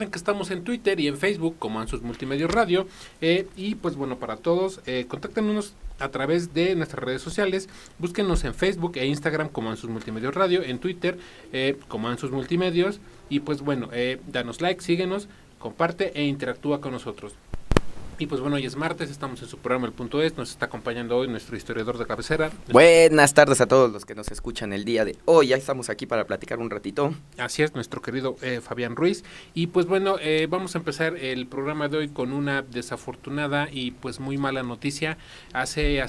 Que estamos en Twitter y en Facebook como Ansus Multimedios Radio, y pues bueno, para todos, contáctenos a través de nuestras redes sociales. Búsquenos en Facebook e Instagram como Ansus Multimedios Radio, en Twitter como Ansus Multimedios, y pues bueno, danos like, síguenos, comparte e interactúa con nosotros. Y pues bueno, hoy es martes, estamos en su programa El Punto Es, nos está acompañando hoy nuestro historiador de cabecera. Buenas tardes a todos los que nos escuchan el día de hoy, ya estamos aquí para platicar un ratito. Así es, nuestro querido Fabián Ruiz. Y pues bueno, vamos a empezar el programa de hoy con una desafortunada y pues muy mala noticia. Hace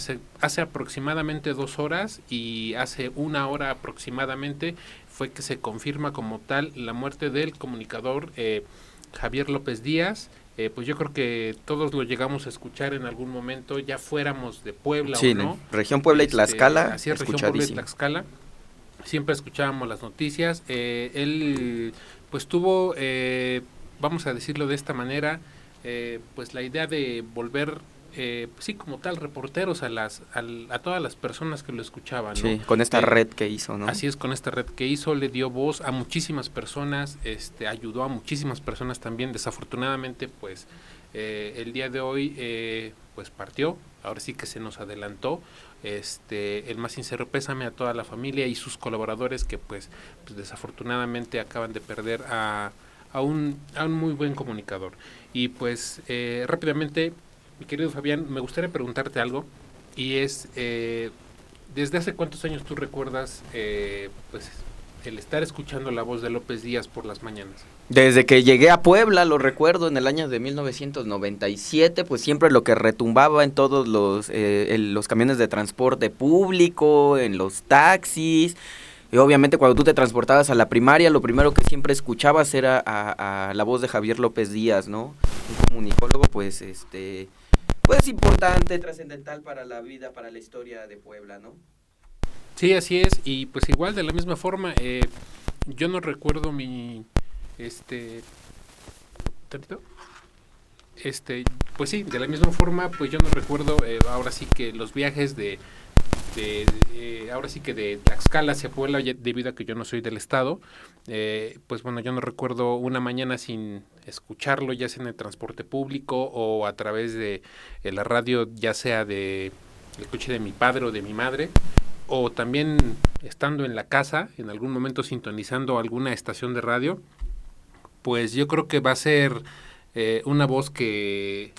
aproximadamente 2 horas y hace 1 hora aproximadamente fue que se confirma como tal la muerte del comunicador Javier López Díaz. Pues yo creo que todos lo llegamos a escuchar en algún momento, ya fuéramos de Puebla sí, o no. Región Puebla y Tlaxcala, así es, Región Puebla y Tlaxcala. Siempre escuchábamos las noticias. Él pues tuvo, vamos a decirlo de esta manera, pues la idea de volver, sí, como tal, reporteros a todas las personas que lo escuchaban, ¿no? Sí, con esta red que hizo, ¿no? Así es, con esta red que hizo, le dio voz a muchísimas personas, ayudó a muchísimas personas también. Desafortunadamente, pues, el día de hoy, pues partió. Ahora sí que se nos adelantó. El más sincero pésame a toda la familia y sus colaboradores que, pues desafortunadamente acaban de perder a un muy buen comunicador. Y pues, rápidamente, mi querido Fabián, me gustaría preguntarte algo, y es, ¿desde hace cuántos años tú recuerdas pues el estar escuchando la voz de López Díaz por las mañanas? Desde que llegué a Puebla, lo recuerdo, en el año de 1997, pues siempre lo que retumbaba en todos los camiones de transporte público, en los taxis. Y obviamente cuando tú te transportabas a la primaria, lo primero que siempre escuchabas era a la voz de Javier López Díaz, ¿no? Un comunicólogo, pues, pues importante, trascendental para la vida, para la historia de Puebla, ¿no? Sí, así es, y pues igual de la misma forma, yo no recuerdo pues sí, de la misma forma, pues yo no recuerdo, ahora sí que los viajes ahora sí que de Tlaxcala hacia Puebla, debido a que yo no soy del estado, pues bueno, yo no recuerdo una mañana sin escucharlo, ya sea en el transporte público o a través de la radio, ya sea de el coche de mi padre o de mi madre, o también estando en la casa, en algún momento sintonizando alguna estación de radio. Pues yo creo que va a ser una voz que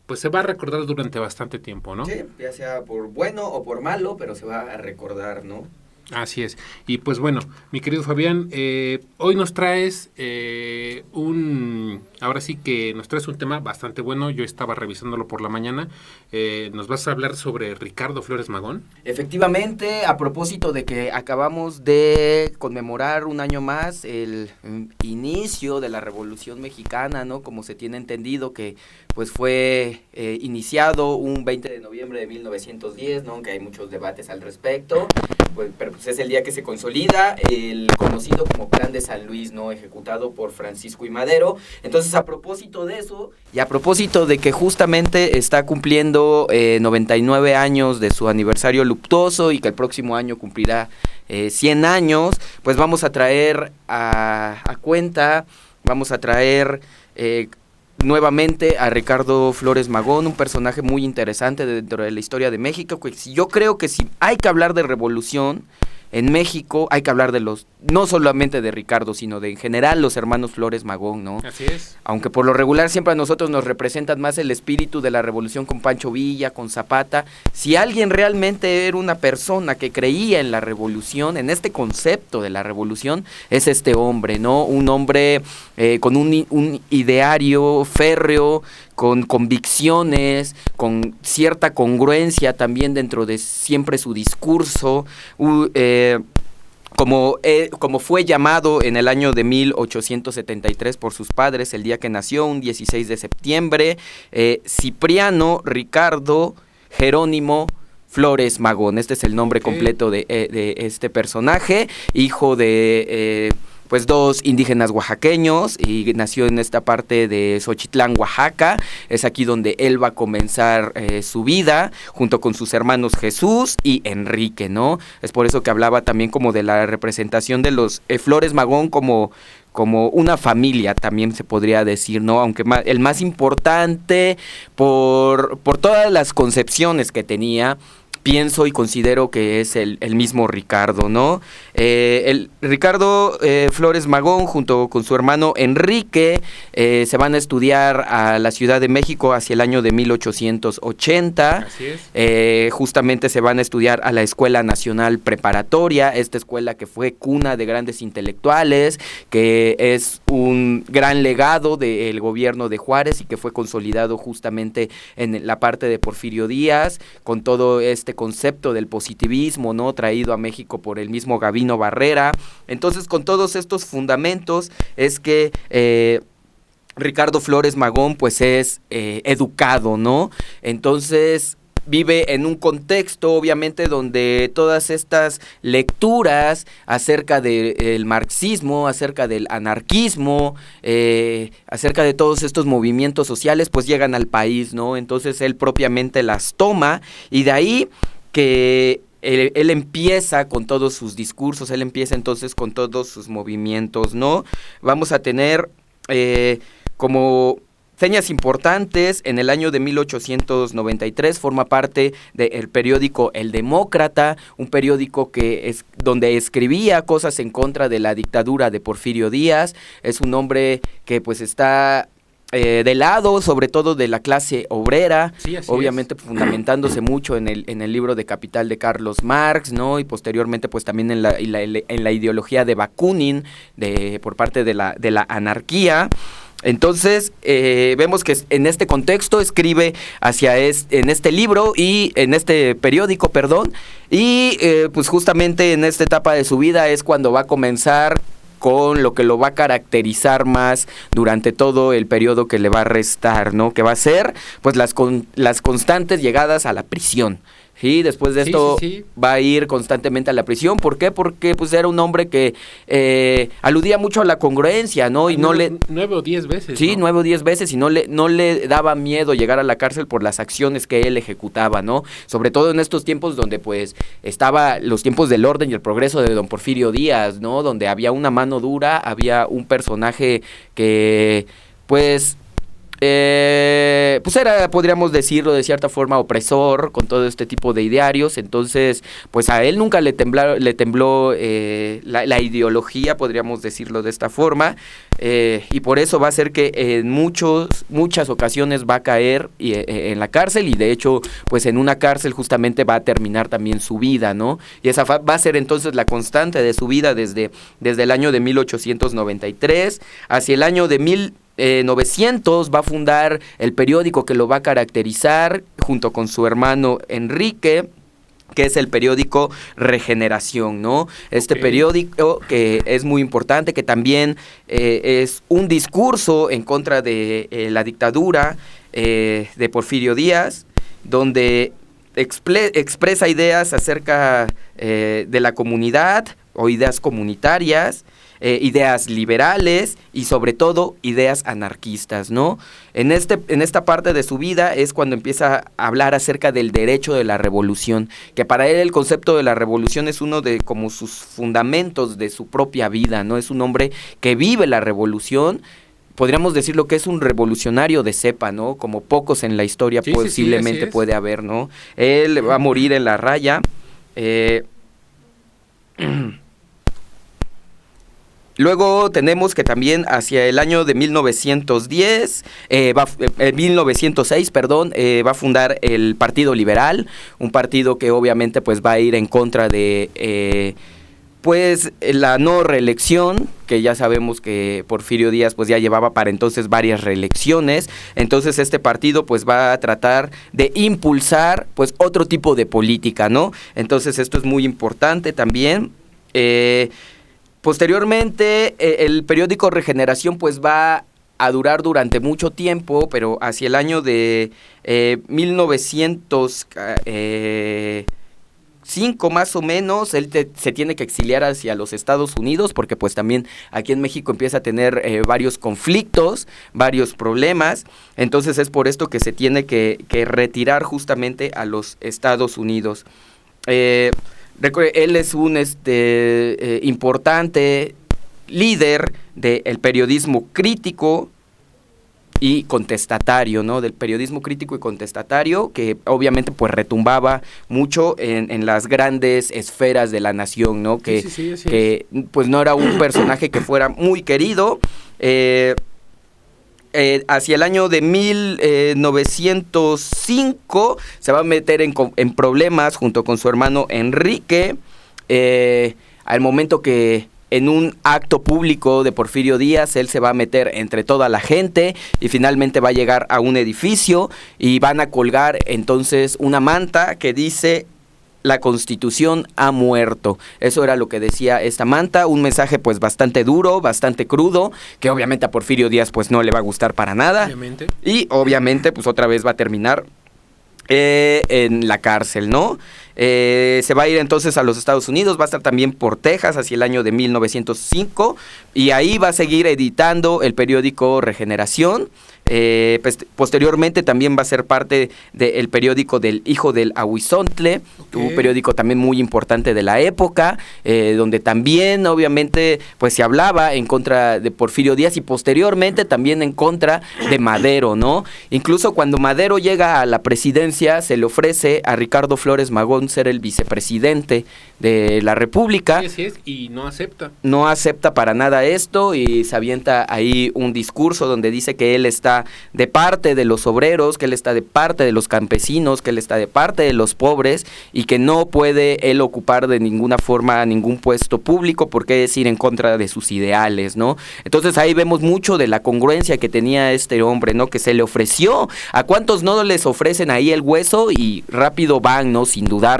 pues se va a recordar durante bastante tiempo, ¿no? Sí, ya sea por bueno o por malo, pero se va a recordar, ¿no? Así es. Y pues bueno, mi querido Fabián, hoy nos traes ahora sí que nos traes un tema bastante bueno. Yo estaba revisándolo por la mañana. Nos vas a hablar sobre Ricardo Flores Magón. Efectivamente, a propósito de que acabamos de conmemorar un año más el inicio de la Revolución Mexicana, ¿no? Como se tiene entendido que pues fue iniciado un 20 de noviembre de 1910, ¿no? Aunque hay muchos debates al respecto, pero pues es el día que se consolida el conocido como Plan de San Luis, ¿no? Ejecutado por Francisco I. Madero. Entonces, a propósito de eso, y a propósito de que justamente está cumpliendo 99 años de su aniversario luctuoso y que el próximo año cumplirá 100 años, pues vamos a traer nuevamente a Ricardo Flores Magón, un personaje muy interesante dentro de la historia de México. Yo creo que si hay que hablar de revolución en México, hay que hablar no solamente de Ricardo, sino de en general los hermanos Flores Magón, ¿no? Así es. Aunque por lo regular siempre a nosotros nos representan más el espíritu de la revolución con Pancho Villa, con Zapata. Si alguien realmente era una persona que creía en la revolución, en este concepto de la revolución, es este hombre, ¿no? Un hombre con un ideario férreo, con convicciones, con cierta congruencia también dentro de siempre su discurso, como fue llamado en el año de 1873 por sus padres, el día que nació, un 16 de septiembre, Cipriano Ricardo Jerónimo Flores Magón. Este es el nombre completo de este personaje, hijo de pues dos indígenas oaxaqueños y nació en esta parte de Xochitlán, Oaxaca. Es aquí donde él va a comenzar su vida junto con sus hermanos Jesús y Enrique, ¿no? Es por eso que hablaba también como de la representación de los Flores Magón como una familia, también se podría decir, ¿no? Aunque el más importante por todas las concepciones que tenía, pienso y considero que es el mismo Ricardo, ¿no? El Ricardo Flores Magón, junto con su hermano Enrique, se van a estudiar a la Ciudad de México hacia el año de 1880. Así es. Justamente se van a estudiar a la Escuela Nacional Preparatoria, esta escuela que fue cuna de grandes intelectuales, que es un gran legado del gobierno de Juárez y que fue consolidado justamente en la parte de Porfirio Díaz, con todo este concepto del positivismo, ¿no? Traído a México por el mismo Gavino Barrera. Entonces, con todos estos fundamentos es que Ricardo Flores Magón pues es educado, ¿no? Entonces vive en un contexto obviamente donde todas estas lecturas acerca del marxismo, acerca del anarquismo, acerca de todos estos movimientos sociales pues llegan al país, ¿no? Entonces él propiamente las toma y de ahí que él empieza con todos sus discursos, él empieza entonces con todos sus movimientos, ¿no? Vamos a tener como señas importantes. En el año de 1893 forma parte del periódico El Demócrata, un periódico que es donde escribía cosas en contra de la dictadura de Porfirio Díaz. Es un hombre que pues está del lado, sobre todo de la clase obrera, sí, obviamente fundamentándose mucho en el libro de Capital de Carlos Marx, ¿no? Y posteriormente pues también en la ideología de Bakunin, por parte de la anarquía. Entonces, vemos que en este contexto escribe en este libro y en este periódico, y pues justamente en esta etapa de su vida es cuando va a comenzar con lo que lo va a caracterizar más durante todo el periodo que le va a restar, ¿no? Que va a ser, pues, las constantes llegadas a la prisión. Sí, después de esto va a ir constantemente a la prisión. ¿Por qué? Porque pues era un hombre que aludía mucho a la congruencia, ¿no? Y 9 o 10 veces. Sí, ¿no? 9 o 10 veces, y no le daba miedo llegar a la cárcel por las acciones que él ejecutaba, ¿no? Sobre todo en estos tiempos donde pues estaba los tiempos del orden y el progreso de don Porfirio Díaz, ¿no? Donde había una mano dura, había un personaje que pues era, podríamos decirlo de cierta forma, opresor con todo este tipo de idearios. Entonces pues a él nunca le tembló la ideología, podríamos decirlo de esta forma, y por eso va a ser que en muchas ocasiones va a caer en la cárcel, y de hecho pues en una cárcel justamente va a terminar también su vida, ¿no? Y esa va a ser entonces la constante de su vida desde el año de 1893 hacia el año de 1900 va a fundar el periódico que lo va a caracterizar junto con su hermano Enrique, que es el periódico Regeneración, ¿no? Este periódico que es muy importante, que también es un discurso en contra de la dictadura de Porfirio Díaz, donde expresa ideas acerca de la comunidad o ideas comunitarias, ideas liberales y sobre todo ideas anarquistas, ¿no? En esta parte de su vida es cuando empieza a hablar acerca del derecho de la revolución, que para él el concepto de la revolución es uno de como sus fundamentos de su propia vida, ¿no? Es un hombre que vive la revolución. Podríamos decir lo que es un revolucionario de cepa, ¿no? Como pocos en la historia posiblemente puede haber, ¿no? Él va a morir en la raya. Luego tenemos que también hacia el año de 1906, va a fundar el Partido Liberal, un partido que obviamente pues va a ir en contra de pues la no reelección, que ya sabemos que Porfirio Díaz pues ya llevaba para entonces varias reelecciones. Entonces este partido pues va a tratar de impulsar pues otro tipo de política, ¿no? Entonces esto es muy importante también. Posteriormente, el periódico Regeneración pues va a durar durante mucho tiempo, pero hacia el año de 1900, 5 más o menos, él se tiene que exiliar hacia los Estados Unidos, porque pues también aquí en México empieza a tener varios conflictos, varios problemas, entonces es por esto que se tiene que retirar justamente a los Estados Unidos. Él es un importante líder del periodismo crítico y contestatario, ¿no? Del periodismo crítico y contestatario, que obviamente pues retumbaba mucho en las grandes esferas de la nación, ¿no? Que pues no era un personaje que fuera muy querido. Hacia el año de 1905 se va a meter en problemas junto con su hermano Enrique, al momento que en un acto público de Porfirio Díaz, él se va a meter entre toda la gente y finalmente va a llegar a un edificio y van a colgar entonces una manta que dice: la Constitución ha muerto. Eso era lo que decía esta manta, un mensaje pues bastante duro, bastante crudo, que obviamente a Porfirio Díaz pues no le va a gustar para nada. Obviamente. Y obviamente pues otra vez va a terminar en la cárcel, ¿no? Se va a ir entonces a los Estados Unidos, va a estar también por Texas hacia el año de 1905 y ahí va a seguir editando el periódico Regeneración. Posteriormente también va a ser parte del periódico del Hijo del Ahuizontle, un periódico también muy importante de la época, donde también obviamente pues se hablaba en contra de Porfirio Díaz y posteriormente también en contra de Madero, ¿no? Incluso cuando Madero llega a la presidencia se le ofrece a Ricardo Flores Magón ser el vicepresidente de la República. Sí, así es, y no acepta. No acepta para nada esto y se avienta ahí un discurso donde dice que él está de parte de los obreros, que él está de parte de los campesinos, que él está de parte de los pobres y que no puede él ocupar de ninguna forma ningún puesto público porque es ir en contra de sus ideales, ¿no? Entonces ahí vemos mucho de la congruencia que tenía este hombre, ¿no? Que se le ofreció. ¿A cuántos no les ofrecen ahí el hueso y rápido van, ¿no? Sin dudarlo.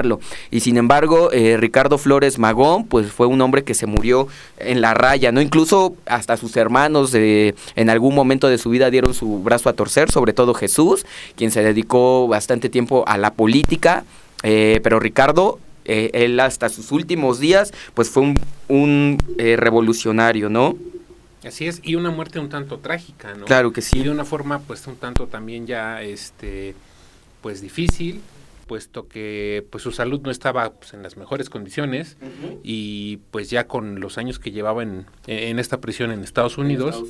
Y sin embargo, Ricardo Flores Magón, pues fue un hombre que se murió en la raya, ¿no? Incluso hasta sus hermanos en algún momento de su vida dieron su brazo a torcer, sobre todo Jesús, quien se dedicó bastante tiempo a la política, pero Ricardo, él hasta sus últimos días, pues fue un revolucionario, ¿no? Así es, y una muerte un tanto trágica, ¿no? Claro que sí. Y de una forma, pues, un tanto también ya, pues, difícil, puesto que pues su salud no estaba pues, en las mejores condiciones y pues ya con los años que llevaba en esta prisión en Estados Unidos,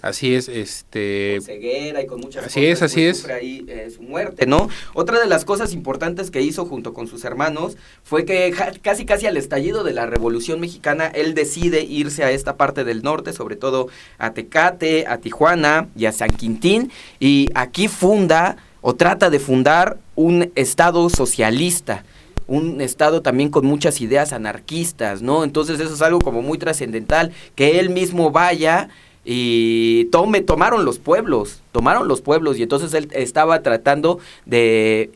así es, con ceguera y con muchas así cosas, así es, sufre ahí su muerte, ¿no? Otra de las cosas importantes que hizo junto con sus hermanos fue que casi al estallido de la Revolución Mexicana, él decide irse a esta parte del norte, sobre todo a Tecate, a Tijuana y a San Quintín, y aquí funda o trata de fundar un estado socialista, un estado también con muchas ideas anarquistas, ¿no? Entonces eso es algo como muy trascendental, que él mismo vaya y tomaron los pueblos, y entonces él estaba tratando de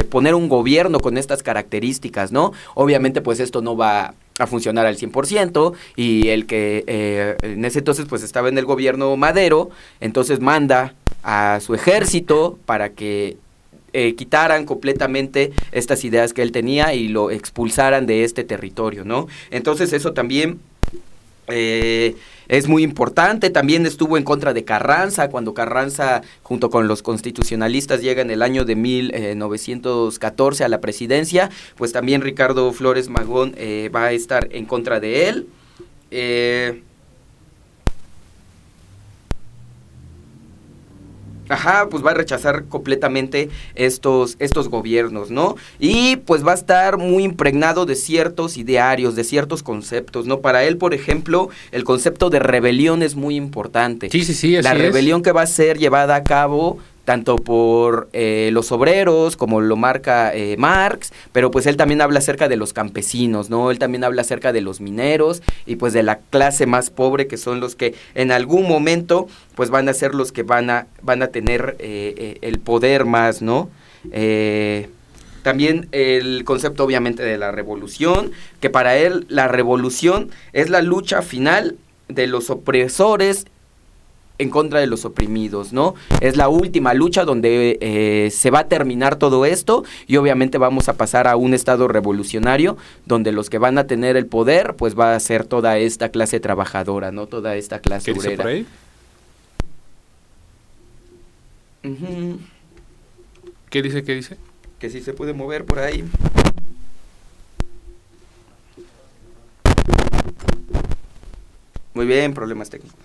poner un gobierno con estas características, ¿no? Obviamente pues esto no va a funcionar al 100%, y el que en ese entonces pues estaba en el gobierno Madero, entonces manda a su ejército para que quitaran completamente estas ideas que él tenía y lo expulsaran de este territorio, ¿no? Entonces eso también es muy importante. También estuvo en contra de Carranza, cuando Carranza junto con los constitucionalistas llega en el año de 1914 a la presidencia, pues también Ricardo Flores Magón va a estar en contra de él. Pues va a rechazar completamente estos gobiernos, ¿no? Y pues va a estar muy impregnado de ciertos idearios, de ciertos conceptos, ¿no? Para él, por ejemplo, el concepto de rebelión es muy importante. Sí, así la rebelión que va a ser llevada a cabo tanto por los obreros, como lo marca Marx, pero pues él también habla acerca de los campesinos, ¿no? Él también habla acerca de los mineros y pues de la clase más pobre, que son los que en algún momento pues van a ser los que van a tener el poder más, ¿no? También el concepto obviamente de la revolución, que para él la revolución es la lucha final de los opresores en contra de los oprimidos, ¿no? Es la última lucha donde se va a terminar todo esto y obviamente vamos a pasar a un estado revolucionario donde los que van a tener el poder pues va a ser toda esta clase trabajadora, ¿no? Toda esta clase ¿Qué obrera. dice por ahí? Uh-huh. ¿Qué dice? ¿Qué dice? Que sí se puede mover por ahí. Muy bien, problemas técnicos.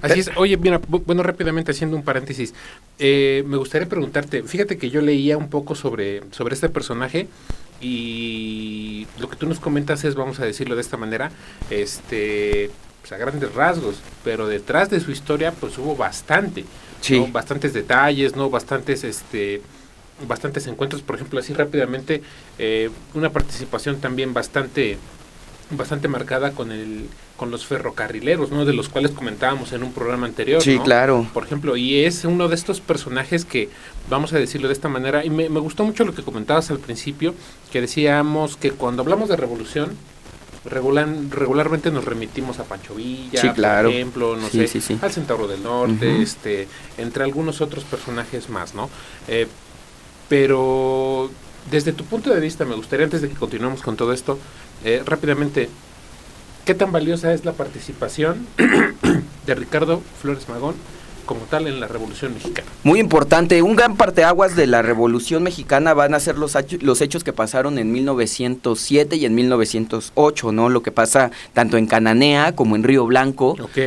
Así es. Oye, mira, bueno, rápidamente haciendo un paréntesis, me gustaría preguntarte, fíjate que yo leía un poco sobre este personaje y lo que tú nos comentas es, vamos a decirlo de esta manera, pues a grandes rasgos, pero detrás de su historia pues hubo bastante, sí, ¿no? Bastantes detalles, ¿no? Bastantes encuentros, por ejemplo, así rápidamente, una participación también bastante marcada con los ferrocarrileros, ¿no? De los cuales comentábamos en un programa anterior, sí, ¿no? claro. Por ejemplo, y es uno de estos personajes que, vamos a decirlo de esta manera, y me gustó mucho lo que comentabas al principio, que decíamos que cuando hablamos de revolución, regularmente nos remitimos a Pancho Villa, sí, claro, por ejemplo, no sí, sé, sí. al Centauro del Norte, Uh-huh. entre algunos otros personajes más, ¿no? Pero desde tu punto de vista, me gustaría, antes de que continuemos con todo esto, rápidamente, ¿qué tan valiosa es la participación de Ricardo Flores Magón como tal en la Revolución Mexicana? Muy importante, un gran parteaguas de la Revolución Mexicana van a ser los hechos que pasaron en 1907 y en 1908, ¿no? Lo que pasa tanto en Cananea como en Río Blanco. Ok.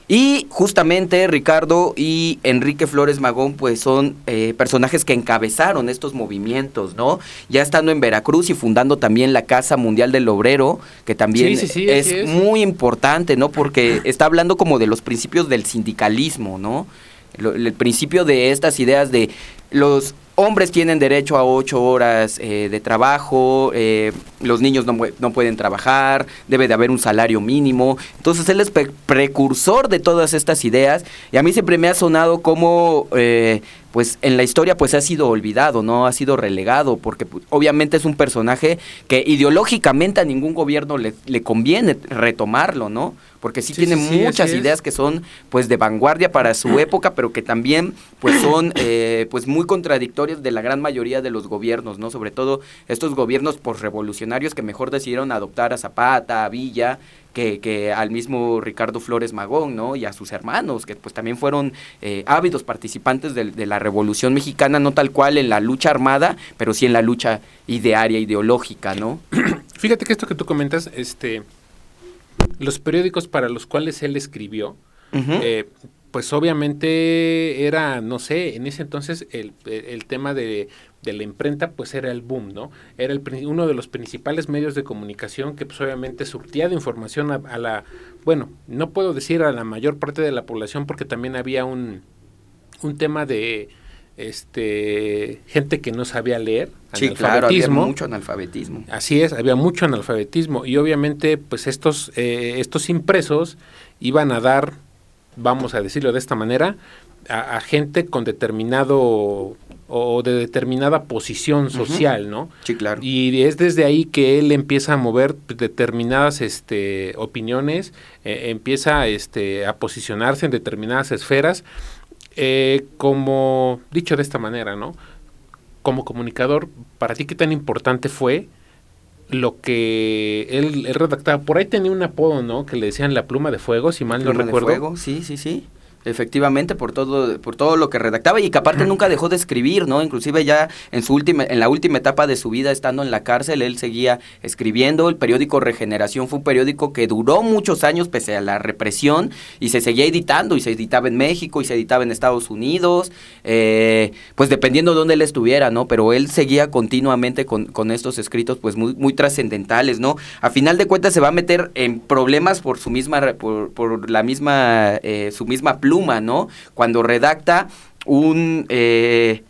Y justamente Ricardo y Enrique Flores Magón pues son personajes que encabezaron estos movimientos, ¿no? Ya estando en Veracruz y fundando también la Casa Mundial del Obrero, que también sí, es muy importante, ¿no? Porque está hablando como de los principios del sindicalismo, ¿no? El principio de estas ideas de los hombres tienen derecho a 8 horas de trabajo, los niños no pueden trabajar, debe de haber un salario mínimo. Entonces él es precursor de todas estas ideas y a mí siempre me ha sonado como pues en la historia pues ha sido olvidado, ¿no? Ha sido relegado porque pues, obviamente es un personaje que ideológicamente a ningún gobierno le conviene retomarlo, ¿no? Porque sí tiene muchas ideas que son pues de vanguardia para su época, pero que también pues son pues muy contradictorias de la gran mayoría de los gobiernos, ¿no? Sobre todo estos gobiernos posrevolucionarios que mejor decidieron adoptar a Zapata, a Villa, que al mismo Ricardo Flores Magón, ¿no? Y a sus hermanos, que pues también fueron ávidos participantes de la Revolución Mexicana, no tal cual en la lucha armada, pero sí en la lucha ideológica, ¿no? Fíjate que esto que tú comentas, los periódicos para los cuales él escribió, Uh-huh. pues obviamente era, no sé, en ese entonces el tema de la imprenta pues era el boom, ¿no? Era uno de los principales medios de comunicación que pues obviamente surtía de información a la, bueno, no puedo decir a la mayor parte de la población porque también había un tema de gente que no sabía leer, sí, claro, había mucho analfabetismo. Así es, había mucho analfabetismo y obviamente pues estos impresos iban a dar, vamos a decirlo de esta manera, a gente con determinado o de determinada posición social, uh-huh, ¿no? Sí, claro. Y es desde ahí que él empieza a mover determinadas opiniones, empieza a posicionarse en determinadas esferas, como dicho de esta manera, ¿no? Como comunicador, ¿para ti qué tan importante fue lo que él redactaba? Por ahí tenía un apodo, ¿no? Que le decían la pluma de fuego, si mal no recuerdo. De fuego, sí. Efectivamente, por todo lo que redactaba y que aparte nunca dejó de escribir, ¿no? Inclusive ya en la última etapa de su vida, estando en la cárcel, él seguía escribiendo. El periódico Regeneración fue un periódico que duró muchos años pese a la represión y se seguía editando y se editaba en México y se editaba en Estados Unidos, pues dependiendo de dónde él estuviera, ¿no? Pero él seguía continuamente con estos escritos pues muy trascendentales, ¿no? A final de cuentas se va a meter en problemas por su misma su misma pluma, ¿no? Cuando redacta ¿qué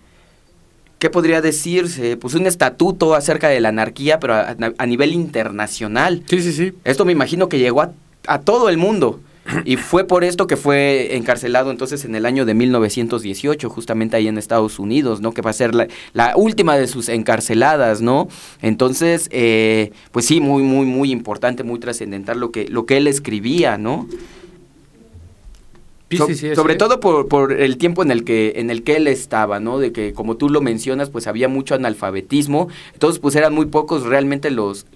podría decirse? Pues un estatuto acerca de la anarquía, pero a nivel internacional. Sí. Esto me imagino que llegó a todo el mundo. Y fue por esto que fue encarcelado entonces en el año de 1918, justamente ahí en Estados Unidos, ¿no? Que va a ser la última de sus encarceladas, ¿no? Entonces, pues sí, muy importante, muy trascendental lo que él escribía, ¿no? Sobre todo por el tiempo en el que él estaba, ¿no? De que, como tú lo mencionas, pues había mucho analfabetismo, entonces pues eran muy pocos realmente los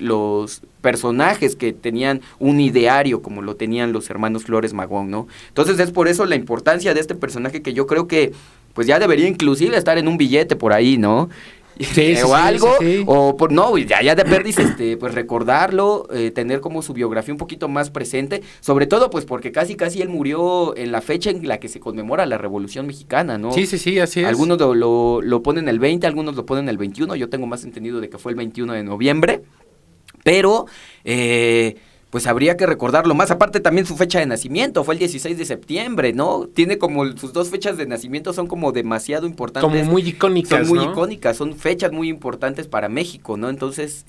personajes que tenían un ideario como lo tenían los hermanos Flores Magón, ¿no? Entonces es por eso la importancia de este personaje, que yo creo que pues ya debería inclusive estar en un billete por ahí, ¿no? O algo, o por no, ya de perdiz, pues recordarlo, tener como su biografía un poquito más presente, sobre todo pues porque casi él murió en la fecha en la que se conmemora la Revolución Mexicana, ¿no? Sí, así es. Algunos lo ponen el 20, algunos lo ponen el 21, yo tengo más entendido de que fue el 21 de noviembre, pero pues habría que recordarlo más. Aparte también su fecha de nacimiento fue el 16 de septiembre, ¿no? Tiene como sus dos fechas de nacimiento son como demasiado importantes. Como muy icónicas, son muy icónicas, son fechas muy importantes para México, ¿no? Entonces,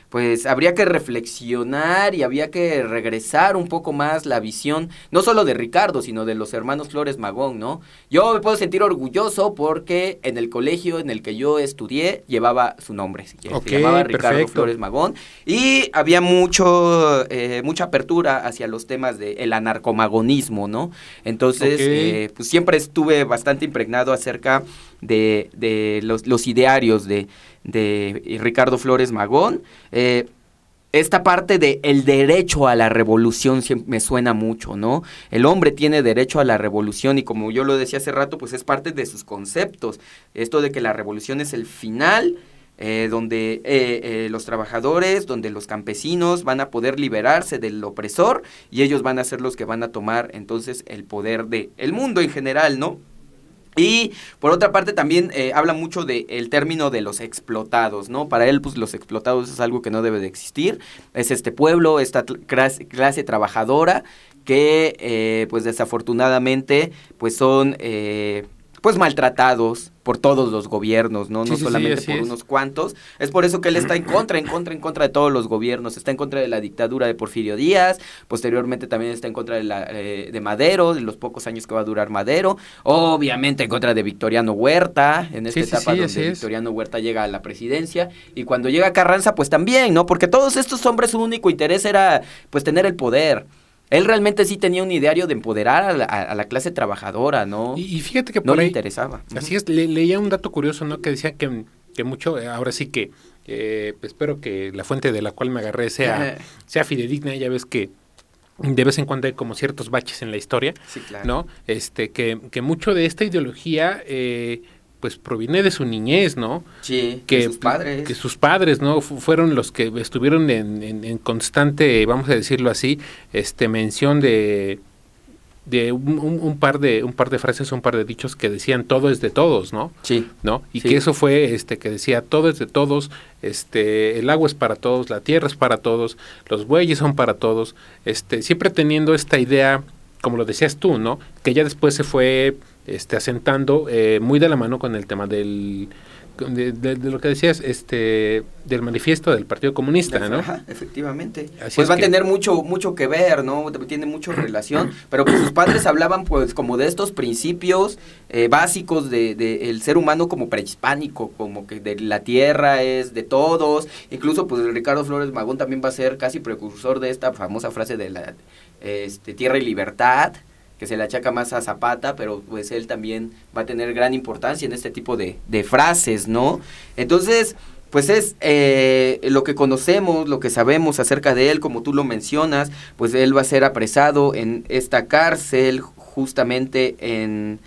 pues habría que reflexionar y habría que regresar un poco más la visión, no solo de Ricardo, sino de los hermanos Flores Magón, ¿no? Yo me puedo sentir orgulloso porque en el colegio en el que yo estudié llevaba su nombre, se llamaba Ricardo Flores Magón, y había mucha apertura hacia los temas del anarcomagonismo, ¿no? Entonces, pues siempre estuve bastante impregnado acerca de los idearios de Ricardo Flores Magón. Esta parte de el derecho a la revolución me suena mucho, ¿no? El hombre tiene derecho a la revolución y, como yo lo decía hace rato, pues es parte de sus conceptos. Esto de que la revolución es el final, donde los trabajadores, donde los campesinos van a poder liberarse del opresor y ellos van a ser los que van a tomar entonces el poder del mundo en general, ¿no? Y por otra parte también habla mucho del término de los explotados, ¿no? Para él, pues los explotados es algo que no debe de existir, es este pueblo, esta clase trabajadora que pues desafortunadamente pues son pues maltratados por todos los gobiernos, ¿no? No solamente por unos cuantos. Es por eso que él está en contra de todos los gobiernos. Está en contra de la dictadura de Porfirio Díaz, posteriormente también está en contra de Madero, de los pocos años que va a durar Madero, obviamente en contra de Victoriano Huerta, en esta etapa donde Victoriano Huerta llega a la presidencia, y cuando llega Carranza, pues también, ¿no? Porque todos estos hombres su único interés era, pues, tener el poder. Él realmente sí tenía un ideario de empoderar a la clase trabajadora, ¿no? Y fíjate que no por le ahí, interesaba. Así es, leía un dato curioso, ¿no? Que decía que mucho, ahora sí que, espero que la fuente de la cual me agarré sea fidedigna. Ya ves que de vez en cuando hay como ciertos baches en la historia, sí, claro, ¿no? Que mucho de esta ideología pues proviene de su niñez, ¿no? Sí, que sus padres. Que sus padres, ¿no? Fueron los que estuvieron en constante, vamos a decirlo así, mención de un par de frases, un par de dichos que decían todo es de todos, ¿no? Sí. ¿No? Y que eso fue que decía todo es de todos, el agua es para todos, la tierra es para todos, los bueyes son para todos, siempre teniendo esta idea, como lo decías tú, ¿no? Que ya después se fue asentando muy de la mano con el tema de lo que decías, del manifiesto del Partido Comunista, ¿no? Ajá, efectivamente. Así pues va a que tener mucho que ver, ¿no? Tiene mucha relación, pero pues sus padres hablaban pues como de estos principios básicos de el ser humano como prehispánico, como que de la tierra es de todos. Incluso pues Ricardo Flores Magón también va a ser casi precursor de esta famosa frase de la tierra y libertad, que se le achaca más a Zapata, pero pues él también va a tener gran importancia en este tipo de frases, ¿no? Entonces, pues es lo que conocemos, lo que sabemos acerca de él, como tú lo mencionas, pues él va a ser apresado en esta cárcel justamente en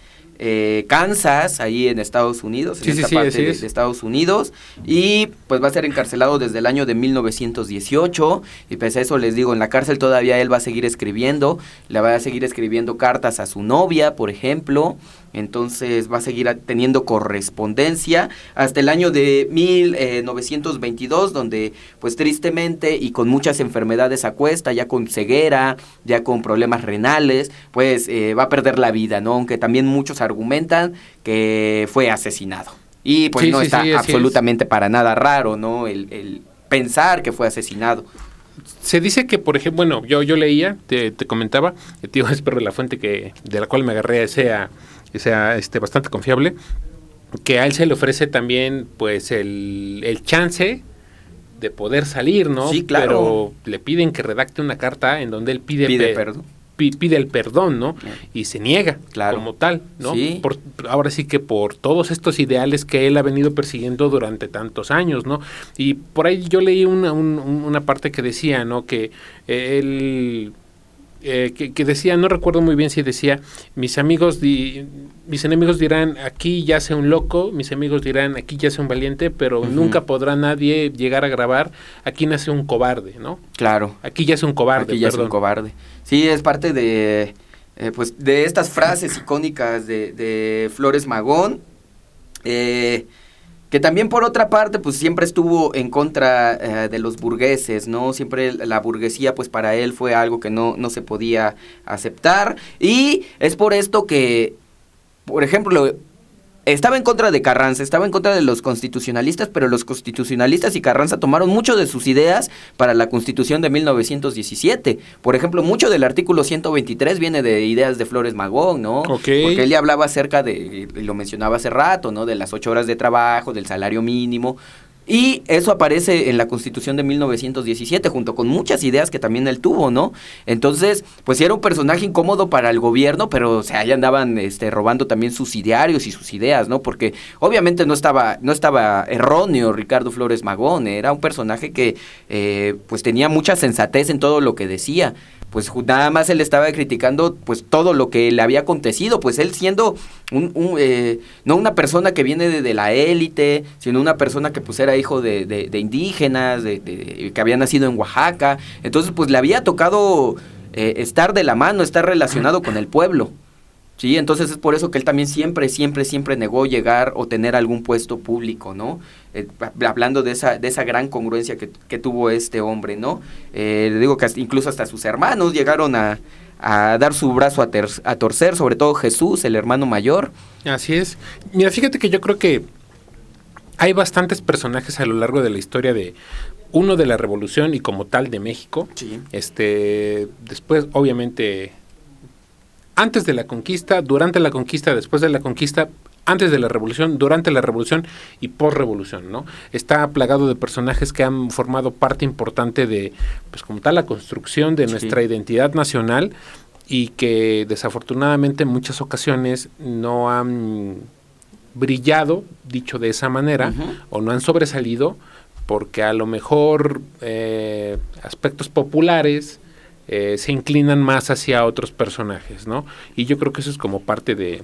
Kansas, ahí en Estados Unidos, en esta parte de Estados Unidos, y pues va a ser encarcelado desde el año de 1918, y pues a eso les digo, en la cárcel todavía él va a seguir escribiendo, le va a seguir escribiendo cartas a su novia, por ejemplo. Entonces va a seguir teniendo correspondencia hasta el año de 1922, donde pues tristemente y con muchas enfermedades a cuesta, ya con ceguera, ya con problemas renales, pues va a perder la vida, ¿no? Aunque también muchos argumentan que fue asesinado. Y pues no está absolutamente para nada raro, ¿no? El pensar que fue asesinado. Se dice que, por ejemplo, bueno, yo leía, te comentaba, tío, espero la fuente de la cual me agarré sea bastante confiable, que a él se le ofrece también pues el chance de poder salir, ¿no? Sí, claro. Pero le piden que redacte una carta en donde él pide perdón. pide el perdón, ¿no? Y se niega, claro, como tal, ¿no? Sí. Ahora sí que por todos estos ideales que él ha venido persiguiendo durante tantos años, ¿no? Y por ahí yo leí una parte que decía, ¿no? Que él... que decía, no recuerdo muy bien si decía, mis enemigos dirán, aquí yace un loco, mis amigos dirán, aquí yace un valiente, pero nunca podrá nadie llegar a grabar, aquí nace un cobarde, ¿no? Claro. Aquí yace un cobarde, Aquí yace un cobarde. Sí, es parte de, pues, de estas frases icónicas de Flores Magón, que también por otra parte pues siempre estuvo en contra de los burgueses, ¿no? Siempre la burguesía pues para él fue algo que no se podía aceptar, y es por esto que, por ejemplo, estaba en contra de Carranza, estaba en contra de los constitucionalistas, pero los constitucionalistas y Carranza tomaron mucho de sus ideas para la Constitución de 1917. Por ejemplo, mucho del artículo 123 viene de ideas de Flores Magón, ¿no? Okay. Porque él ya hablaba acerca de, lo mencionaba hace rato, ¿no? De las 8 horas de trabajo, del salario mínimo. Y eso aparece en la Constitución de 1917, junto con muchas ideas que también él tuvo, ¿no? Entonces, pues era un personaje incómodo para el gobierno, pero, o sea, ya andaban robando también sus idearios y sus ideas, ¿no? Porque obviamente no estaba erróneo Ricardo Flores Magón, era un personaje que, pues tenía mucha sensatez en todo lo que decía. Pues nada más él estaba criticando pues todo lo que le había acontecido, pues él siendo no una persona que viene de la élite, sino una persona que pues era hijo de indígenas, que había nacido en Oaxaca. Entonces pues le había tocado estar de la mano, estar relacionado con el pueblo. Sí, entonces es por eso que él también siempre negó llegar o tener algún puesto público, ¿no? Hablando de esa gran congruencia que tuvo este hombre, ¿no? Le digo que incluso hasta sus hermanos llegaron a dar su brazo a torcer, sobre todo Jesús, el hermano mayor. Así es. Mira, fíjate que yo creo que hay bastantes personajes a lo largo de la historia de la Revolución y como tal de México. Sí. Después, obviamente, antes de la conquista, durante la conquista, después de la conquista, antes de la revolución, durante la revolución y post-revolución, ¿no? Está plagado de personajes que han formado parte importante de, pues como tal, la construcción de nuestra identidad nacional, y que desafortunadamente en muchas ocasiones no han brillado, dicho de esa manera, o no han sobresalido, porque a lo mejor aspectos populares se inclinan más hacia otros personajes, ¿no? Y yo creo que eso es como parte de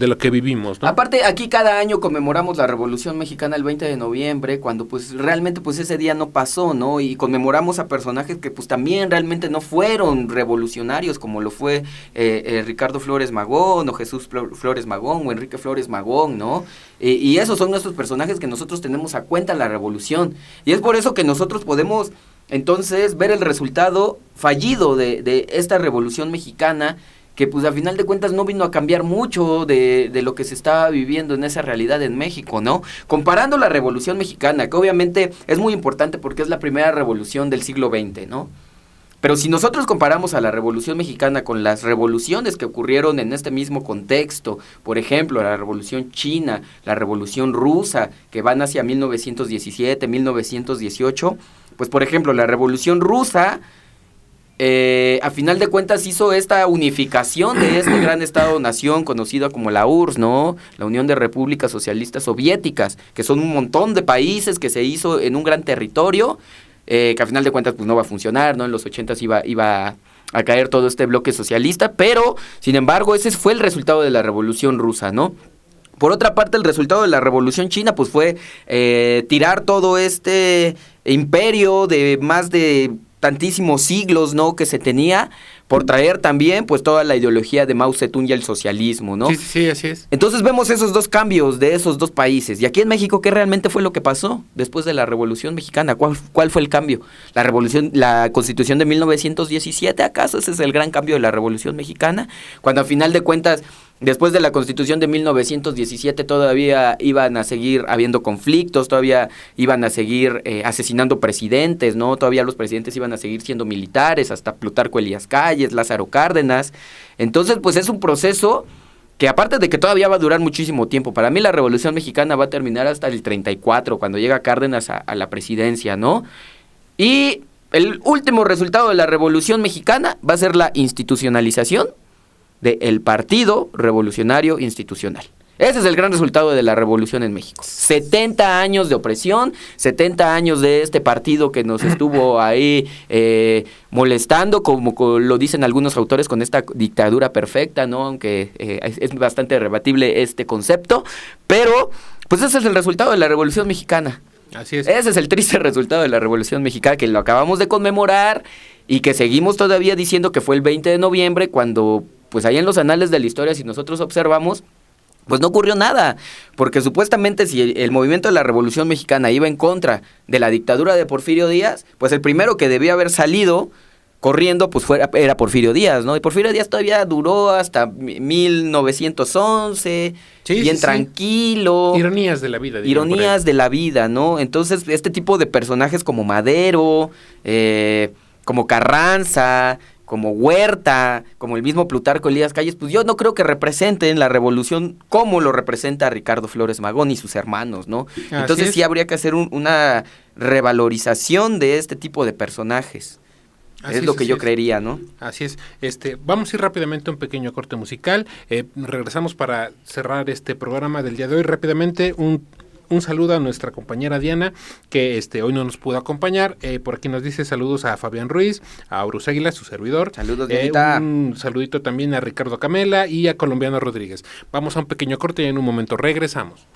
lo que vivimos, ¿no? Aparte, aquí cada año conmemoramos la Revolución Mexicana el 20 de noviembre, cuando pues realmente pues ese día no pasó, ¿no? Y conmemoramos a personajes que pues también realmente no fueron revolucionarios, como lo fue Ricardo Flores Magón, o Jesús Flores Magón, o Enrique Flores Magón, ¿no? Y esos son nuestros personajes que nosotros tenemos a cuenta en la revolución. Y es por eso que nosotros podemos entonces ver el resultado fallido de esta Revolución Mexicana, que pues a final de cuentas no vino a cambiar mucho de lo que se estaba viviendo en esa realidad en México, ¿no? Comparando la Revolución Mexicana, que obviamente es muy importante porque es la primera revolución del siglo XX, ¿no? Pero si nosotros comparamos a la Revolución Mexicana con las revoluciones que ocurrieron en este mismo contexto, por ejemplo, la Revolución China, la Revolución Rusa, que van hacia 1917, 1918, pues por ejemplo, la Revolución Rusa, a final de cuentas hizo esta unificación de este gran Estado-nación conocida como la URSS, ¿no? La Unión de Repúblicas Socialistas Soviéticas, que son un montón de países que se hizo en un gran territorio, que a final de cuentas pues no va a funcionar, ¿no? En los 80s iba a caer todo este bloque socialista, pero sin embargo ese fue el resultado de la Revolución Rusa, ¿no? Por otra parte, el resultado de la Revolución China pues fue tirar todo este imperio de más de tantísimos siglos, ¿no? Que se tenía, por traer también pues toda la ideología de Mao Zedong y el socialismo, ¿no? Sí, así es. Entonces vemos esos dos cambios de esos dos países. Y aquí en México, ¿qué realmente fue lo que pasó después de la Revolución Mexicana? ¿Cuál fue el cambio? La Constitución de 1917, ¿acaso ese es el gran cambio de la Revolución Mexicana? Cuando a final de cuentas, después de la Constitución de 1917 todavía iban a seguir habiendo conflictos, todavía iban a seguir asesinando presidentes, ¿no? Todavía los presidentes iban a seguir siendo militares, hasta Plutarco Elías Calles, Lázaro Cárdenas. Entonces, pues es un proceso que aparte de que todavía va a durar muchísimo tiempo, para mí la Revolución Mexicana va a terminar hasta el 34, cuando llega Cárdenas a la presidencia, ¿no? Y el último resultado de la Revolución Mexicana va a ser la institucionalización del Partido Revolucionario Institucional. Ese es el gran resultado de la revolución en México. 70 años de opresión, 70 años de este partido que nos estuvo ahí molestando, como lo dicen algunos autores, con esta dictadura perfecta, ¿no? Aunque es bastante rebatible este concepto, pero pues ese es el resultado de la Revolución Mexicana. Así es. Ese es el triste resultado de la Revolución Mexicana, que lo acabamos de conmemorar y que seguimos todavía diciendo que fue el 20 de noviembre, cuando pues ahí en los anales de la historia, si nosotros observamos, pues no ocurrió nada, porque supuestamente si el movimiento de la Revolución Mexicana iba en contra de la dictadura de Porfirio Díaz, pues el primero que debía haber salido corriendo pues era Porfirio Díaz, ¿no? Y Porfirio Díaz todavía duró hasta 1911, bien tranquilo. Ironías de la vida. Ironías de la vida, ¿no? Entonces este tipo de personajes como Madero, como Carranza, como Huerta, como el mismo Plutarco Elías Calles, pues yo no creo que representen la revolución como lo representa Ricardo Flores Magón y sus hermanos, ¿no? Entonces sí habría que hacer una revalorización de este tipo de personajes. Es lo que yo creería, ¿no? Así es. Vamos a ir rápidamente a un pequeño corte musical. Regresamos para cerrar este programa del día de hoy. Rápidamente, un saludo a nuestra compañera Diana, que hoy no nos pudo acompañar. Por aquí nos dice saludos a Fabián Ruiz, a Aurus Águila, su servidor. Saludos, Dianita. Un saludito también a Ricardo Camela y a Colombiano Rodríguez. Vamos a un pequeño corte y en un momento regresamos.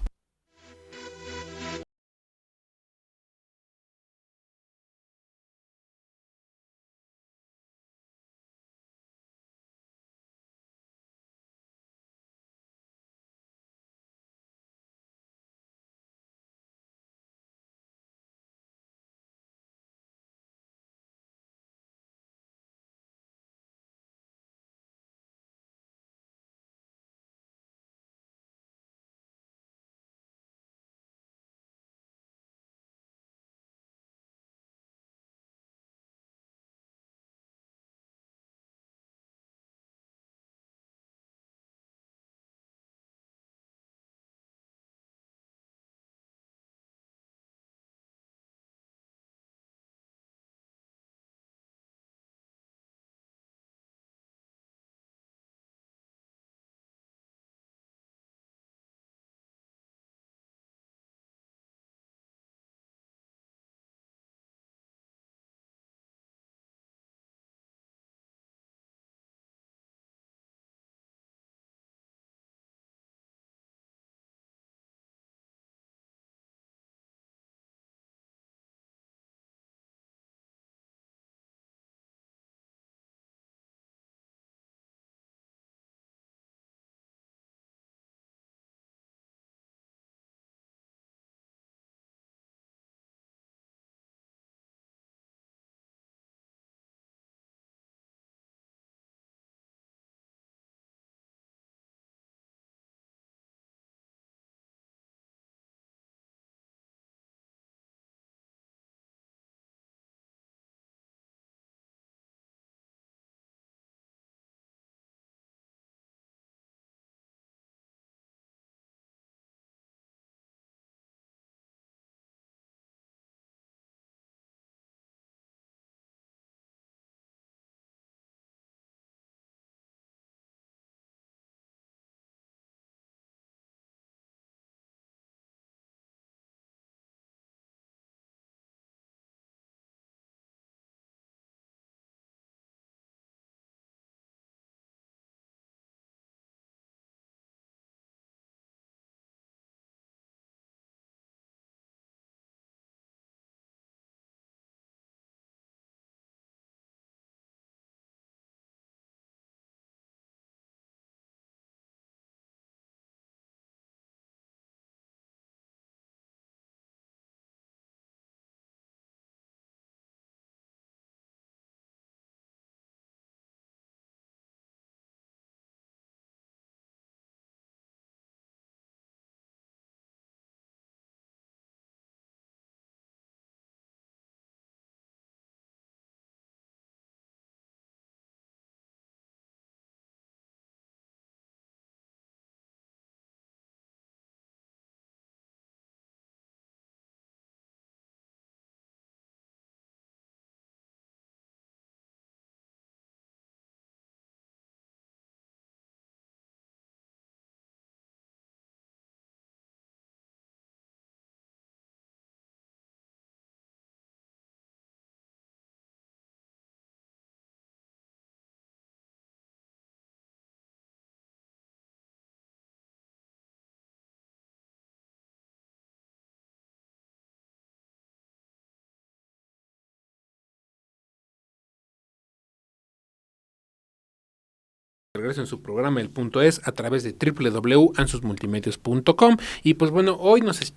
descargarse en su programa El Punto Es a través de www.ansusmultimedios.com. Y pues bueno, hoy pues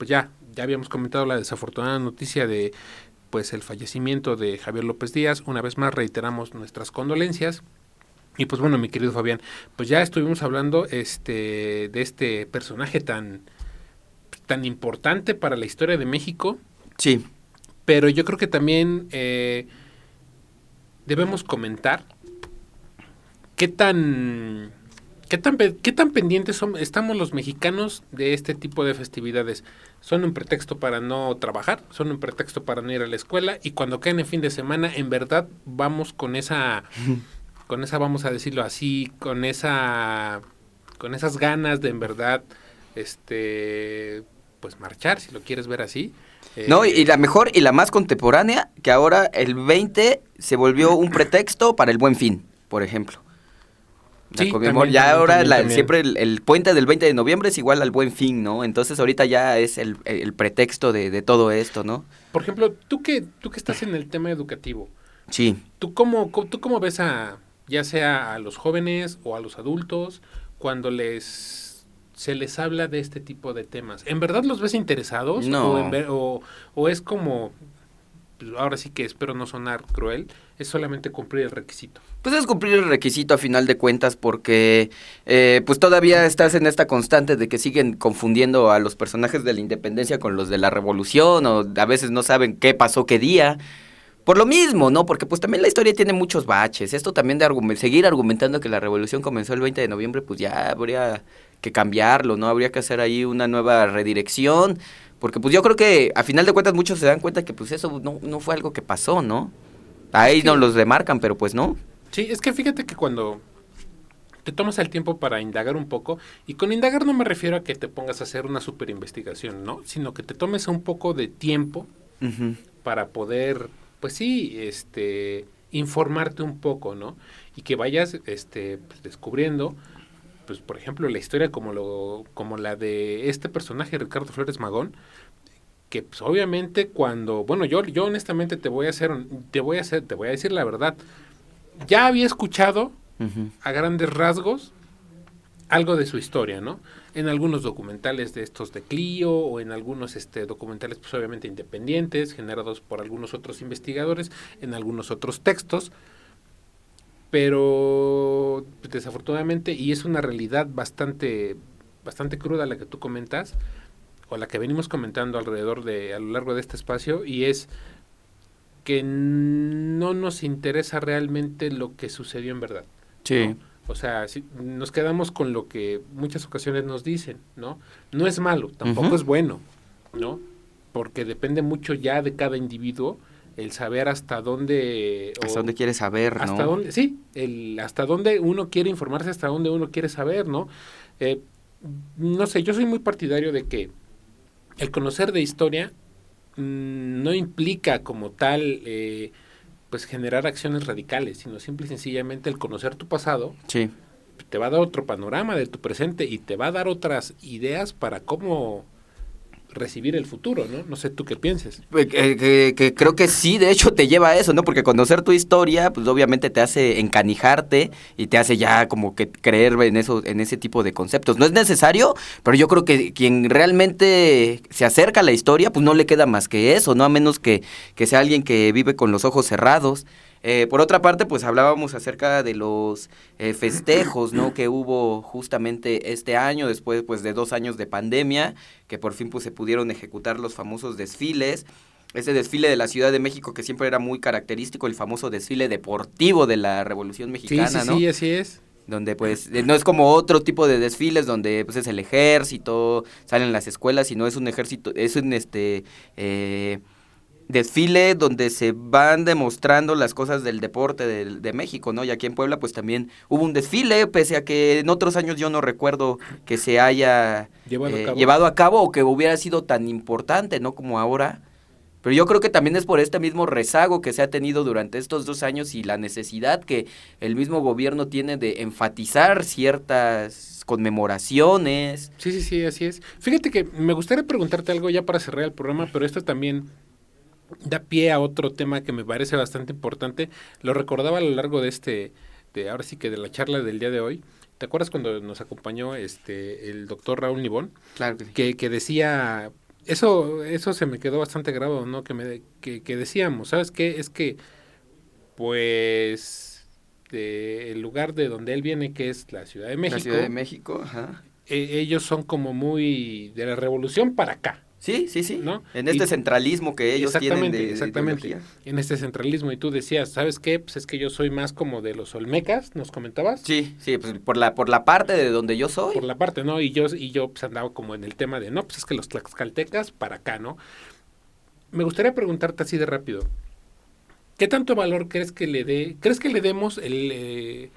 ya habíamos comentado la desafortunada noticia de pues el fallecimiento de Javier López Díaz. Una vez más reiteramos nuestras condolencias. Y pues bueno, mi querido Fabián, pues ya estuvimos hablando de este personaje tan importante para la historia de México. Sí. Pero yo creo que también debemos comentar qué tan pendientes estamos los mexicanos de este tipo de festividades. Son un pretexto para no trabajar, son un pretexto para no ir a la escuela, y cuando caen en fin de semana, en verdad vamos con esa vamos a decirlo así, con esas ganas de en verdad pues marchar, si lo quieres ver así. No, y la mejor y la más contemporánea, que ahora el 20 se volvió un pretexto para el Buen Fin, por ejemplo. Sí, Siempre el puente del 20 de noviembre es igual al Buen Fin, ¿no? Entonces ahorita ya es el pretexto de todo esto, ¿no? Por ejemplo, tú que estás en el tema educativo. Sí. ¿Tú cómo ves ya sea a los jóvenes o a los adultos cuando se les habla de este tipo de temas? ¿En verdad los ves interesados? No. ¿O es como, pues ahora sí que espero no sonar cruel, es solamente cumplir el requisito? Pues es cumplir el requisito a final de cuentas, porque pues todavía estás en esta constante de que siguen confundiendo a los personajes de la independencia con los de la revolución, o a veces no saben qué pasó qué día. Por lo mismo, ¿no? Porque pues también la historia tiene muchos baches. Esto también de seguir argumentando que la revolución comenzó el 20 de noviembre, pues ya habría que cambiarlo, ¿no? Habría que hacer ahí una nueva redirección, porque pues yo creo que a final de cuentas muchos se dan cuenta que pues eso no fue algo que pasó, ¿no? Ahí nos los demarcan, pero pues no. Sí, es que fíjate que cuando te tomas el tiempo para indagar un poco, y con indagar no me refiero a que te pongas a hacer una super investigación, ¿no? Sino que te tomes un poco de tiempo para poder, pues sí, informarte un poco, ¿no? Y que vayas pues descubriendo, pues por ejemplo, la historia como la de este personaje, Ricardo Flores Magón, que pues obviamente bueno, yo honestamente te voy a decir la verdad. Ya había escuchado a grandes rasgos algo de su historia, ¿no? En algunos documentales de estos de Clio, o en algunos documentales pues obviamente independientes, generados por algunos otros investigadores, en algunos otros textos, pero desafortunadamente, y es una realidad bastante cruda la que tú comentas, o la que venimos comentando a lo largo de este espacio, y es que no nos interesa realmente lo que sucedió en verdad. Sí. ¿No? O sea, si nos quedamos con lo que muchas ocasiones nos dicen, ¿no? No es malo, tampoco es bueno, ¿no? Porque depende mucho ya de cada individuo el saber hasta dónde... Hasta dónde quiere saber, ¿no? Hasta dónde, sí, hasta dónde uno quiere informarse, hasta dónde uno quiere saber, ¿no? No sé, yo soy muy partidario de que el conocer de historia no implica como tal pues generar acciones radicales, sino simple y sencillamente el conocer tu pasado sí. te va a dar otro panorama de tu presente y te va a dar otras ideas para cómo recibir el futuro, ¿no? No sé tú qué pienses. Que creo que sí, de hecho te lleva a eso, ¿no? Porque conocer tu historia, pues obviamente te hace encanijarte y te hace ya como que creer en ese tipo de conceptos. No es necesario, pero yo creo que quien realmente se acerca a la historia, pues no le queda más que eso, ¿no? A menos que sea alguien que vive con los ojos cerrados. Por otra parte, pues hablábamos acerca de los festejos, ¿no? Que hubo justamente este año, después pues de 2 años de pandemia, que por fin pues se pudieron ejecutar los famosos desfiles. Ese desfile de la Ciudad de México que siempre era muy característico, el famoso desfile deportivo de la Revolución Mexicana, ¿no? Sí, así es. Donde pues no es como otro tipo de desfiles donde pues es el ejército, salen las escuelas, sino es un ejército, es un desfile donde se van demostrando las cosas del deporte de México, ¿no? Y aquí en Puebla pues también hubo un desfile, pese a que en otros años yo no recuerdo que se haya llevado a cabo o que hubiera sido tan importante, ¿no? Como ahora. Pero yo creo que también es por este mismo rezago que se ha tenido durante estos 2 años y la necesidad que el mismo gobierno tiene de enfatizar ciertas conmemoraciones. Sí, así es. Fíjate que me gustaría preguntarte algo ya para cerrar el programa, pero esto también da pie a otro tema que me parece bastante importante. Lo recordaba a lo largo de ahora sí que de la charla del día de hoy. ¿Te acuerdas cuando nos acompañó el doctor Raúl Nibón? Claro que sí. Que decía, eso se me quedó bastante grabado, ¿no? Que decíamos, ¿sabes qué? Es que, pues, el lugar de donde él viene, que es la Ciudad de México. La Ciudad de México, ajá. Ellos son como muy de la revolución para acá. Sí, sí, sí. ¿No? En este centralismo que ellos tienen de exactamente. ideología. En este centralismo. Y tú decías, ¿sabes qué? Pues es que yo soy más como de los olmecas, ¿nos comentabas? Sí, sí, pues por la parte de donde yo soy. Por la parte, ¿no? Y yo pues andaba como en el tema de, no, pues es que los tlaxcaltecas para acá, ¿no? Me gustaría preguntarte así de rápido. ¿Qué tanto valor crees que le demos el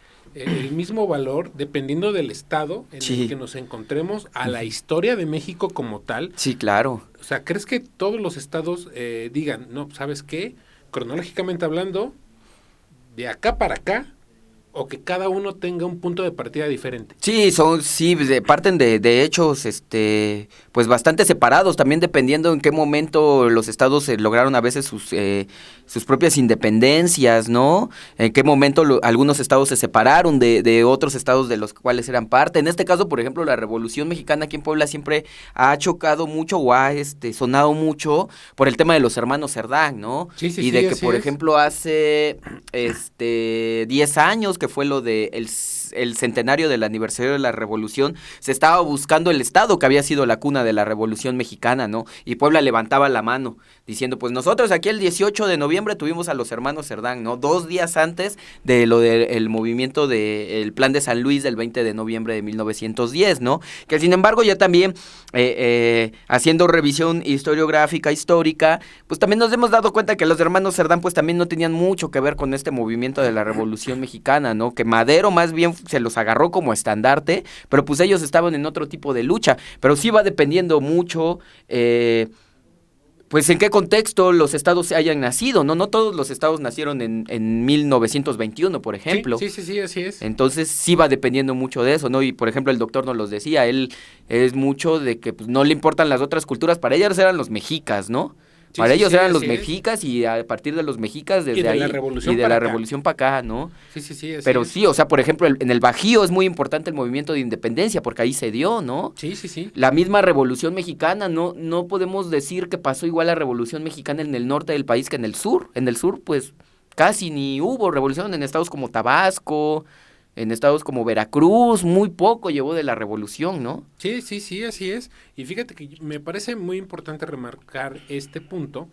mismo valor dependiendo del estado en el que nos encontremos a la historia de México como tal? Sí, claro. O sea, ¿crees que todos los estados digan, no, ¿sabes qué? Cronológicamente hablando, de acá para acá, o que cada uno tenga un punto de partida diferente? Sí, parten de hechos, pues bastante separados, también dependiendo en qué momento los estados lograron a veces sus propias independencias, ¿no? En qué momento algunos estados se separaron de otros estados de los cuales eran parte. En este caso, por ejemplo, la Revolución Mexicana aquí en Puebla siempre ha chocado mucho o ha sonado mucho por el tema de los hermanos Cerdán, ¿no? Sí, y de que, por ejemplo, hace 10 años que fue lo de el centenario del aniversario de la Revolución, se estaba buscando el estado que había sido la cuna de la Revolución Mexicana, ¿no? Y Puebla levantaba la mano, diciendo, pues nosotros aquí el 18 de noviembre tuvimos a los hermanos Cerdán, ¿no? 2 días antes de lo del movimiento del Plan de San Luis del 20 de noviembre de 1910, ¿no? Que sin embargo ya también, haciendo revisión historiográfica, histórica, pues también nos hemos dado cuenta que los hermanos Cerdán pues también no tenían mucho que ver con este movimiento de la Revolución Mexicana, ¿no? Que Madero más bien se los agarró como estandarte, pero pues ellos estaban en otro tipo de lucha, pero sí va dependiendo mucho, pues en qué contexto los estados hayan nacido, ¿no? No todos los estados nacieron en 1921, por ejemplo. Sí, así es. Entonces sí va dependiendo mucho de eso, ¿no? Y por ejemplo el doctor nos los decía, él es mucho de que pues, no le importan las otras culturas, para ellos eran los mexicas, ¿no? Para ellos eran los mexicas y a partir de los mexicas desde ahí y de la revolución para acá, ¿no? Sí. Pero sí, o sea, por ejemplo, en el Bajío es muy importante el movimiento de independencia porque ahí se dio, ¿no? Sí. La misma Revolución Mexicana, no podemos decir que pasó igual la Revolución Mexicana en el norte del país que en el sur. En el sur, pues, casi ni hubo revolución en estados como Tabasco, en estados como Veracruz, muy poco llevó de la revolución, ¿no? Sí, así es. Y fíjate que me parece muy importante remarcar este punto,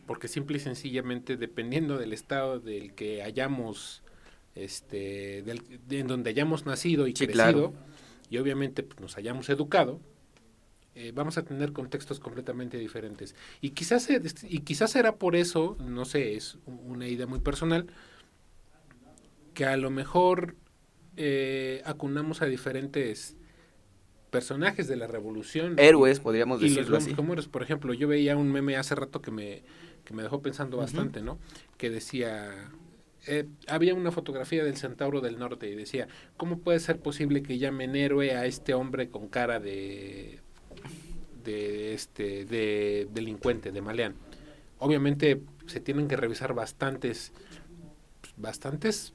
porque simple y sencillamente, dependiendo del estado del que hayamos, en donde hayamos nacido y crecido, claro. Y obviamente pues, nos hayamos educado, vamos a tener contextos completamente diferentes. Y quizás será por eso, no sé, es una idea muy personal, que a lo mejor acunamos a diferentes personajes de la revolución. Héroes, podríamos y decirlo los vemos así. como héroes. Por ejemplo, yo veía un meme hace rato que me dejó pensando bastante, ¿no? Que decía, había una fotografía del Centauro del Norte y decía, ¿cómo puede ser posible que llamen héroe a este hombre con cara de delincuente, de maleán? Obviamente se tienen que revisar bastantes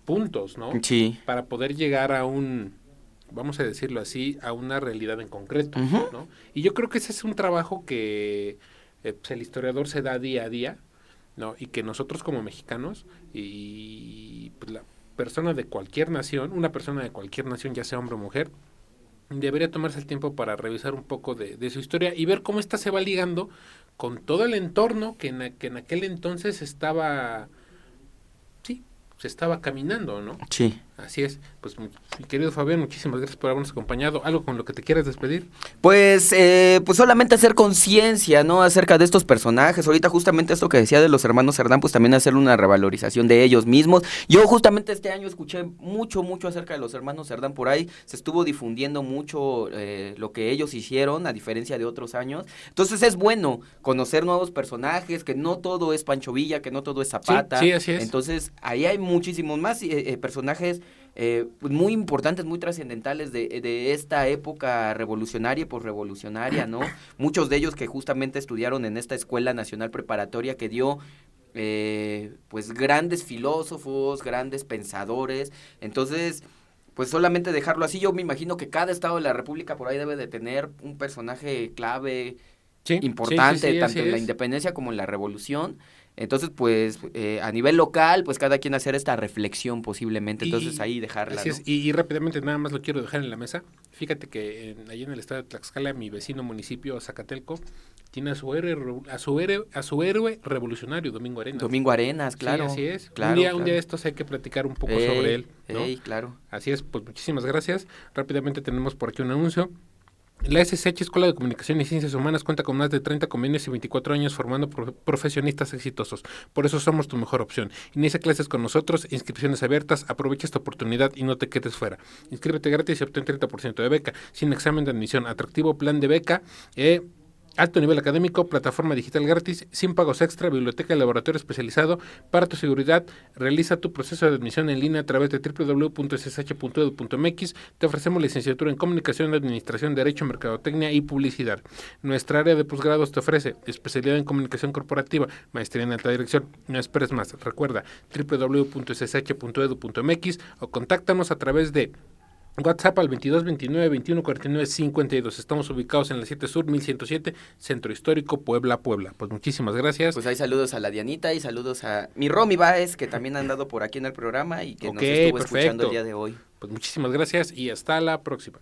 puntos, ¿no? Sí. Para poder llegar a vamos a decirlo así, a una realidad en concreto, ¿no? Y yo creo que ese es un trabajo que pues el historiador se da día a día, ¿no? Y que nosotros como mexicanos y pues, la persona de cualquier nación, una persona de cualquier nación, ya sea hombre o mujer, debería tomarse el tiempo para revisar un poco de su historia y ver cómo ésta se va ligando con todo el entorno que en aquel entonces se estaba caminando, ¿no? Sí. Así es. Pues, mi querido Fabián, muchísimas gracias por habernos acompañado. ¿Algo con lo que te quieras despedir? Pues solamente hacer conciencia, ¿no? Acerca de estos personajes. Ahorita justamente esto que decía de los hermanos Cerdán, pues también hacer una revalorización de ellos mismos. Yo justamente este año escuché mucho acerca de los hermanos Cerdán por ahí. Se estuvo difundiendo mucho lo que ellos hicieron, a diferencia de otros años. Entonces es bueno conocer nuevos personajes, que no todo es Pancho Villa, que no todo es Zapata. Sí, así es. Entonces ahí hay muchísimos más personajes pues muy importantes, muy trascendentales de esta época revolucionaria y posrevolucionaria, ¿no? Muchos de ellos que justamente estudiaron en esta Escuela Nacional Preparatoria que dio pues grandes filósofos, grandes pensadores. Entonces, pues solamente dejarlo así. Yo me imagino que cada estado de la República por ahí debe de tener un personaje clave, Sí, importante, sí, tanto así en la es. independencia como en la revolución. Entonces, pues, a nivel local, pues cada quien hacer esta reflexión posiblemente. Entonces, ahí dejarla, Así ¿no? es, y rápidamente nada más lo quiero dejar en la mesa. Fíjate que allí en el estado de Tlaxcala, mi vecino municipio Zacatelco, tiene a su héroe revolucionario, Domingo Arenas. Domingo Arenas, Sí, claro. así es. Claro, Un día claro. de estos hay que platicar un poco sobre él, ¿no? Claro. Así es, pues muchísimas gracias. Rápidamente tenemos por aquí un anuncio. La SSH Escuela de Comunicación y Ciencias Humanas cuenta con más de 30 convenios y 24 años formando profesionistas exitosos. Por eso somos tu mejor opción. Inicia clases con nosotros, inscripciones abiertas, aprovecha esta oportunidad y no te quedes fuera. Inscríbete gratis y obtén 30% de beca, sin examen de admisión, atractivo plan de beca, alto nivel académico, plataforma digital gratis, sin pagos extra, biblioteca y laboratorio especializado. Para tu seguridad, realiza tu proceso de admisión en línea a través de www.ssh.edu.mx. Te ofrecemos licenciatura en Comunicación, Administración, Derecho, Mercadotecnia y Publicidad. Nuestra área de posgrados te ofrece especialidad en Comunicación Corporativa, maestría en Alta Dirección. No esperes más. Recuerda www.ssh.edu.mx o contáctanos a través de WhatsApp al 22 29 21 49 52. Estamos ubicados en la 7 Sur 1107, Centro Histórico, Puebla, Puebla. Pues muchísimas gracias. Pues hay saludos a la Dianita y saludos a mi Romy Báez, que también ha andado por aquí en el programa y que nos estuvo escuchando el día de hoy. Pues muchísimas gracias y hasta la próxima.